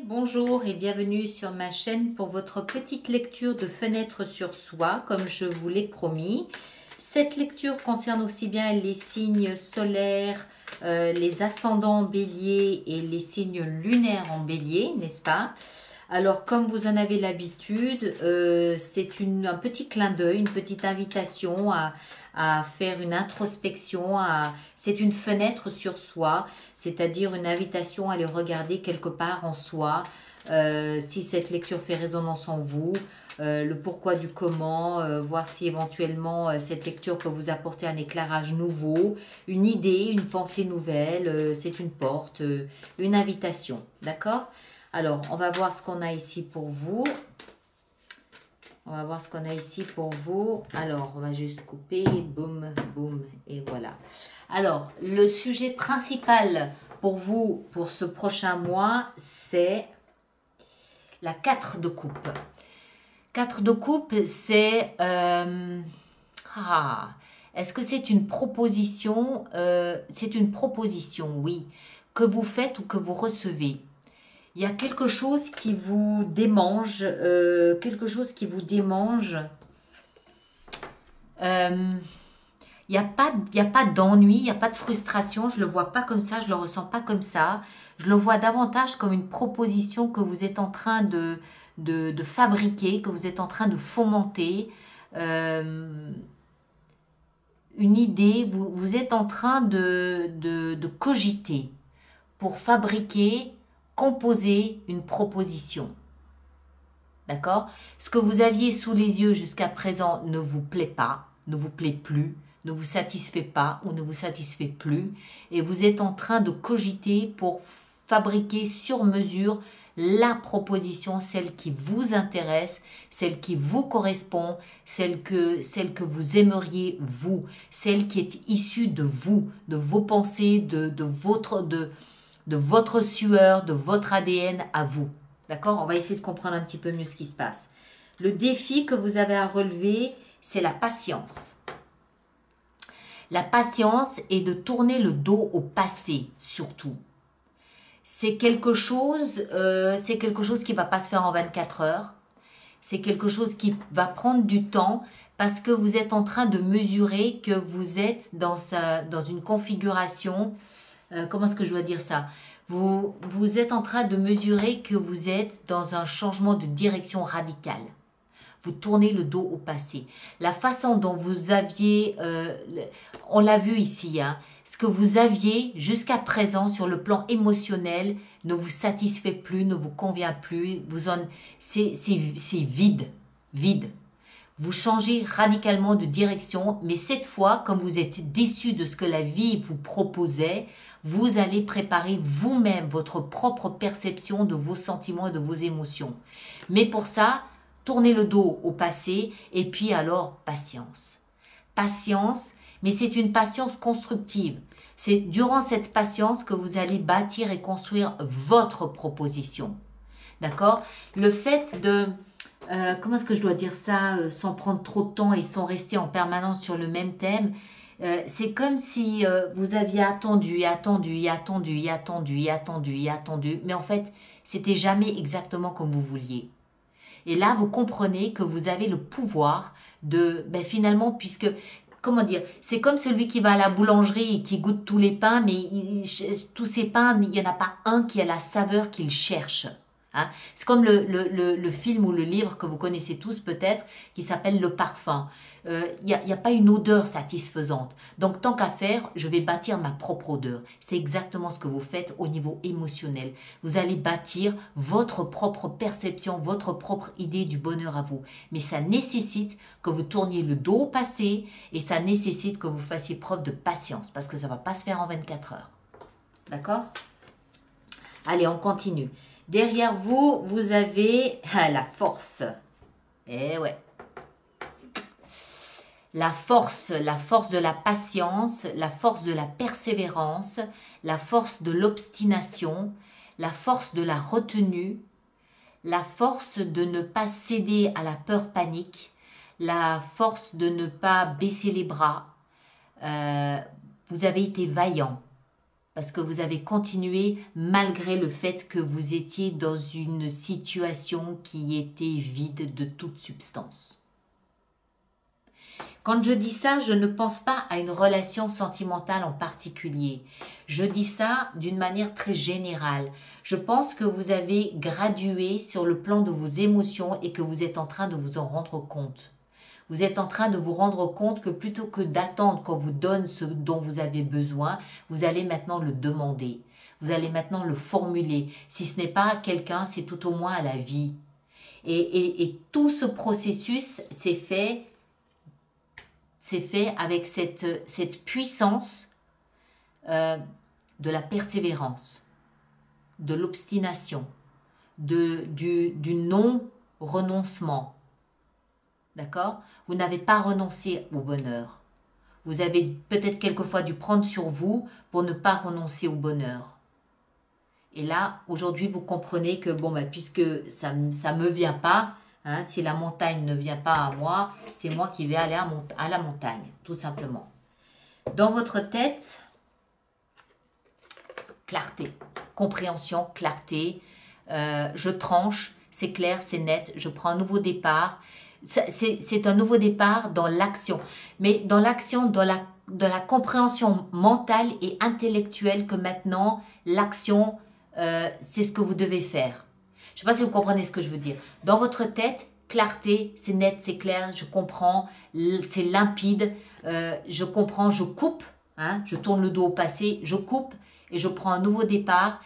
Bonjour et bienvenue sur ma chaîne pour votre petite lecture de Fenêtre sur soi, comme je vous l'ai promis. Cette lecture concerne aussi bien les signes solaires, les ascendants en bélier et les signes lunaires en bélier, n'est-ce pas? Alors, comme vous en avez l'habitude, c'est un petit clin d'œil, une petite invitation à faire une introspection. C'est une fenêtre sur soi, c'est-à-dire une invitation à aller regarder quelque part en soi, si cette lecture fait résonance en vous, le pourquoi du comment, voir si éventuellement cette lecture peut vous apporter un éclairage nouveau, une idée, une pensée nouvelle, c'est une porte, une invitation, d'accord? Alors, on va voir ce qu'on a ici pour vous. On va voir ce qu'on a ici pour vous. Alors, on va juste couper. Boum, boum, et voilà. Alors, le sujet principal pour vous, pour ce prochain mois, c'est la 4 de coupe. 4 de coupe, c'est... est-ce que c'est une proposition? C'est une proposition, oui, que vous faites ou que vous recevez. Il y a quelque chose qui vous démange, Il n'y a pas d'ennui, il n'y a pas de frustration, je ne le vois pas comme ça, je ne le ressens pas comme ça. Je le vois davantage comme une proposition que vous êtes en train de fabriquer, que vous êtes en train de fomenter. Une idée, vous êtes en train de cogiter pour fabriquer, composer une proposition. D'accord? Ce que vous aviez sous les yeux jusqu'à présent ne vous plaît pas, ne vous plaît plus, ne vous satisfait pas ou ne vous satisfait plus. Et vous êtes en train de cogiter pour fabriquer sur mesure la proposition, celle qui vous intéresse, celle qui vous correspond, celle que vous aimeriez vous, celle qui est issue de vous, de vos pensées, de votre sueur, de votre ADN à vous. D'accord? On va essayer de comprendre un petit peu mieux ce qui se passe. Le défi que vous avez à relever, c'est la patience. La patience est de tourner le dos au passé, surtout. C'est quelque chose qui ne va pas se faire en 24 heures. C'est quelque chose qui va prendre du temps parce que vous êtes en train de mesurer que vous êtes dans une configuration. Comment est-ce que je dois dire ça? Vous êtes en train de mesurer que vous êtes dans un changement de direction radicale. Vous tournez le dos au passé. La façon dont vous aviez, on l'a vu ici, hein, ce que vous aviez jusqu'à présent sur le plan émotionnel ne vous satisfait plus, ne vous convient plus. C'est vide, vide. Vous changez radicalement de direction, mais cette fois, comme vous êtes déçu de ce que la vie vous proposait, vous allez préparer vous-même votre propre perception de vos sentiments et de vos émotions. Mais pour ça, tournez le dos au passé et puis alors patience. Patience, mais c'est une patience constructive. C'est durant cette patience que vous allez bâtir et construire votre proposition. D'accord? Le fait de... comment est-ce que je dois dire ça sans prendre trop de temps et sans rester en permanence sur le même thème? C'est comme si vous aviez attendu, et attendu, et attendu, et attendu, et attendu, et attendu, mais en fait, c'était jamais exactement comme vous vouliez. Et là, vous comprenez que vous avez le pouvoir de, finalement, puisque, comment dire, c'est comme celui qui va à la boulangerie et qui goûte tous les pains, mais tous ces pains, il n'y en a pas un qui a la saveur qu'il cherche. Hein? C'est comme le film ou le livre que vous connaissez tous peut-être, qui s'appelle Le Parfum. Il n'y a pas une odeur satisfaisante. Donc, tant qu'à faire, je vais bâtir ma propre odeur. C'est exactement ce que vous faites au niveau émotionnel. Vous allez bâtir votre propre perception, votre propre idée du bonheur à vous. Mais ça nécessite que vous tourniez le dos au passé et ça nécessite que vous fassiez preuve de patience parce que ça ne va pas se faire en 24 heures. D'accord? Allez, on continue. Derrière vous, vous avez la force. Eh ouais. La force de la patience, la force de la persévérance, la force de l'obstination, la force de la retenue, la force de ne pas céder à la peur panique, la force de ne pas baisser les bras. Vous avez été vaillant. parce que vous avez continué malgré le fait que vous étiez dans une situation qui était vide de toute substance. Quand je dis ça, je ne pense pas à une relation sentimentale en particulier. Je dis ça d'une manière très générale. Je pense que vous avez gradué sur le plan de vos émotions et que vous êtes en train de vous en rendre compte. Vous êtes en train de vous rendre compte que plutôt que d'attendre qu'on vous donne ce dont vous avez besoin, vous allez maintenant le demander. Vous allez maintenant le formuler. Si ce n'est pas à quelqu'un, c'est tout au moins à la vie. Et tout ce processus s'est fait avec cette puissance de la persévérance, de l'obstination, du non-renoncement. D'accord? Vous n'avez pas renoncé au bonheur. Vous avez peut-être quelquefois dû prendre sur vous pour ne pas renoncer au bonheur. Et là, aujourd'hui, vous comprenez que, bon, ben, puisque ça ne me vient pas, hein, si la montagne ne vient pas à moi, c'est moi qui vais aller à la montagne, tout simplement. Dans votre tête, clarté, compréhension, clarté, je tranche, c'est clair, c'est net, je prends un nouveau départ. C'est un nouveau départ dans l'action, mais dans l'action, dans la compréhension mentale et intellectuelle que maintenant, l'action, c'est ce que vous devez faire. Je ne sais pas si vous comprenez ce que je veux dire. Dans votre tête, clarté, c'est net, c'est clair, je comprends, c'est limpide, je comprends, je coupe, hein, je tourne le dos au passé, je coupe et je prends un nouveau départ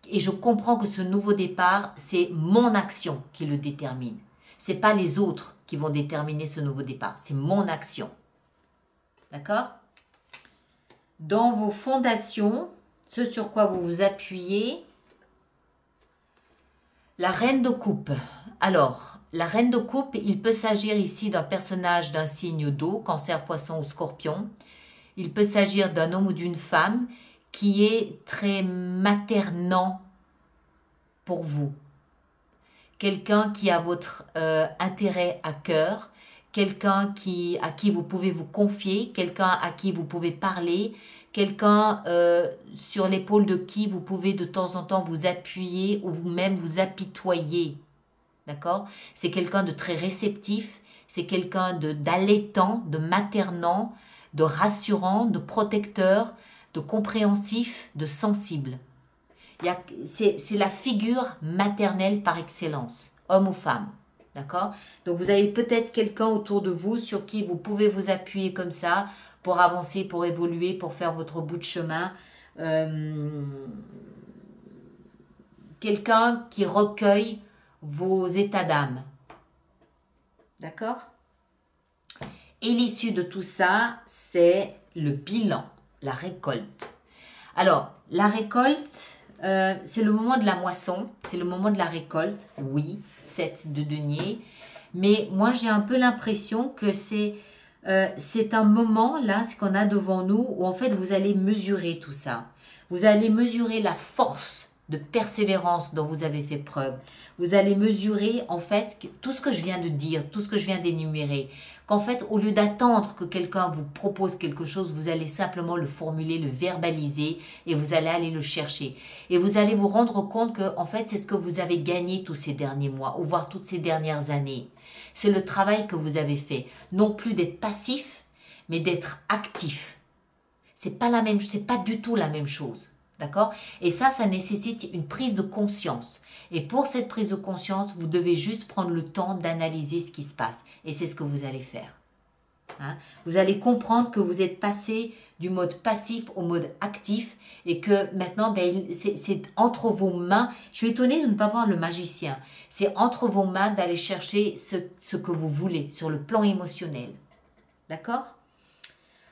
et je comprends que ce nouveau départ, c'est mon action qui le détermine. Ce n'est pas les autres qui vont déterminer ce nouveau départ, c'est mon action. D'accord? Dans vos fondations, ce sur quoi vous vous appuyez, la reine de coupe. Alors, la reine de coupe, il peut s'agir ici d'un personnage d'un signe d'eau, cancer, poisson ou scorpion. Il peut s'agir d'un homme ou d'une femme qui est très maternant pour vous. Quelqu'un qui a votre intérêt à cœur, quelqu'un à qui vous pouvez vous confier, quelqu'un à qui vous pouvez parler, quelqu'un sur l'épaule de qui vous pouvez de temps en temps vous appuyer ou vous-même vous apitoyer. D'accord? C'est quelqu'un de très réceptif, c'est quelqu'un d'allaitant, de maternant, de rassurant, de protecteur, de compréhensif, de sensible. C'est la figure maternelle par excellence, homme ou femme. D'accord? Donc vous avez peut-être quelqu'un autour de vous sur qui vous pouvez vous appuyer comme ça pour avancer, pour évoluer, pour faire votre bout de chemin. Quelqu'un qui recueille vos états d'âme. D'accord? Et l'issue de tout ça, c'est le bilan, la récolte. Alors, la récolte, c'est le moment de la moisson, c'est le moment de la récolte, oui, 7 de denier. Mais moi, j'ai un peu l'impression que c'est un moment, là, ce qu'on a devant nous, où en fait, vous allez mesurer tout ça. Vous allez mesurer la force de persévérance dont vous avez fait preuve. Vous allez mesurer, en fait, tout ce que je viens de dire, tout ce que je viens d'énumérer. Qu'en fait, au lieu d'attendre que quelqu'un vous propose quelque chose, vous allez simplement le formuler, le verbaliser et vous allez aller le chercher. Et vous allez vous rendre compte que, en fait, c'est ce que vous avez gagné tous ces derniers mois, ou voire toutes ces dernières années. C'est le travail que vous avez fait. Non plus d'être passif, mais d'être actif. C'est pas du tout la même chose. D'accord? Et ça nécessite une prise de conscience. Et pour cette prise de conscience, vous devez juste prendre le temps d'analyser ce qui se passe. Et c'est ce que vous allez faire. Hein? Vous allez comprendre que vous êtes passé du mode passif au mode actif et que maintenant, c'est entre vos mains. Je suis étonnée de ne pas voir le magicien. C'est entre vos mains d'aller chercher ce que vous voulez sur le plan émotionnel. D'accord?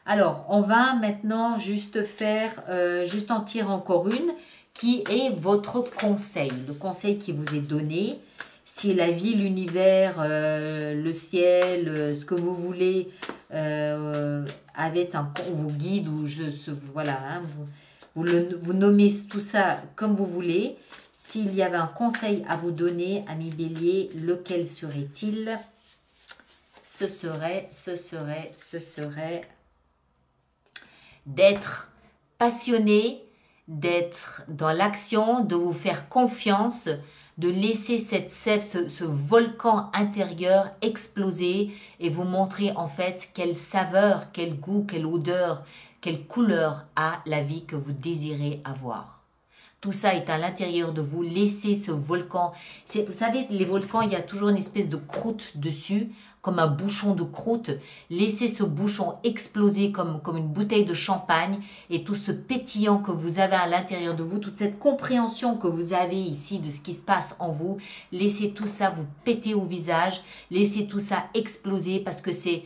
Alors, on va maintenant juste en tirer encore une qui est votre conseil. Le conseil qui vous est donné, si la vie, l'univers, le ciel, ce que vous voulez, vous guide ou voilà, hein, vous nommez tout ça comme vous voulez. S'il y avait un conseil à vous donner, ami Bélier, lequel serait-il? Ce serait d'être passionné, d'être dans l'action, de vous faire confiance, de laisser cette sève, ce volcan intérieur exploser et vous montrer en fait quelle saveur, quel goût, quelle odeur, quelle couleur a la vie que vous désirez avoir. Tout ça est à l'intérieur de vous. Laissez ce volcan. Vous savez, les volcans, il y a toujours une espèce de croûte dessus, comme un bouchon de croûte. Laissez ce bouchon exploser comme une bouteille de champagne et tout ce pétillant que vous avez à l'intérieur de vous, toute cette compréhension que vous avez ici de ce qui se passe en vous, laissez tout ça vous péter au visage. Laissez tout ça exploser parce que c'est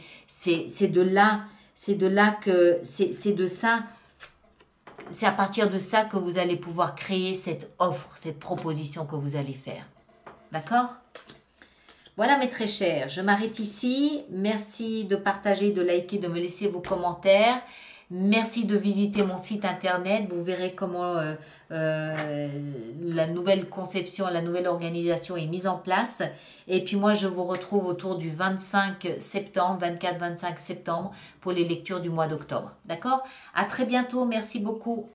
à partir de ça que vous allez pouvoir créer cette offre, cette proposition que vous allez faire. D'accord? Voilà mes très chers, je m'arrête ici. Merci de partager, de liker, de me laisser vos commentaires. Merci de visiter mon site internet. Vous verrez comment la nouvelle conception, la nouvelle organisation est mise en place. Et puis moi, je vous retrouve autour du 25 septembre, 24-25 septembre pour les lectures du mois d'octobre. D'accord? À très bientôt. Merci beaucoup.